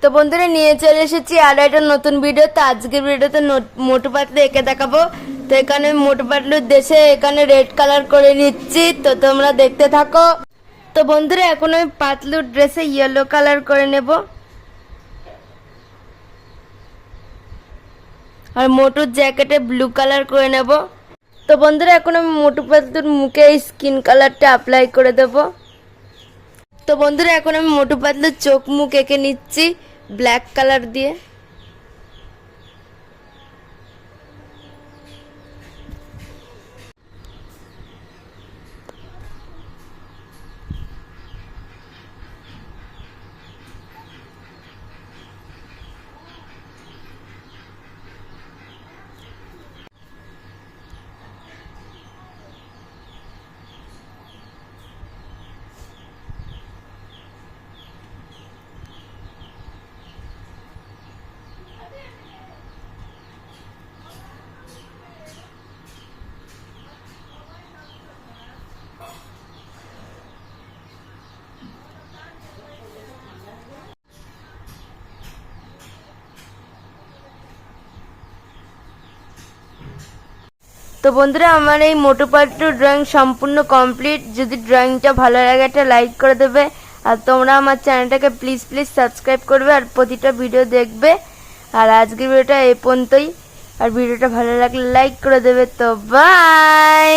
তো বন্ধুরা নিয়ে চলে এসেছি আর একটা নতুন ভিডিও। তো আজকের ভিডিওতে মোটু পাতলু এঁকে দেখাবো। তো এখানে মোটু পাতলুর দেশে এখানে রেড কালার করে নিচ্ছি, তো তোমরা দেখতে থাকো। তো বন্ধুরা এখন আমি পাতলুর ড্রেসে ইয়েলো কালার করে নেব আর মোটুর জ্যাকেটে ব্লু কালার করে নেব। তো বন্ধুরা এখন আমি মোটু পাতলুর মুখে এই স্কিন কালারটা অ্যাপ্লাই করে দেব। তো বন্ধুরা এখন আমি মোটু পাতলুর চোখ মুখ এঁকে নিচ্ছি ব্ল্যাক কালার দিয়ে। তো বন্ধুরা আমার এই মোটু পাতলু ড্রয়িং সম্পূর্ণ কমপ্লিট। যদি ড্রয়িংটা ভালো লাগে একটা লাইক করে দেবে, আর তোমরা আমার চ্যানেলটাকে প্লিজ সাবস্ক্রাইব করবে আর প্রতিটা ভিডিও দেখবে। আর আজকের ভিডিওটা এই পর্যন্তই, আর ভিডিওটা ভালো লাগলে লাইক করে দেবে। তো বাই।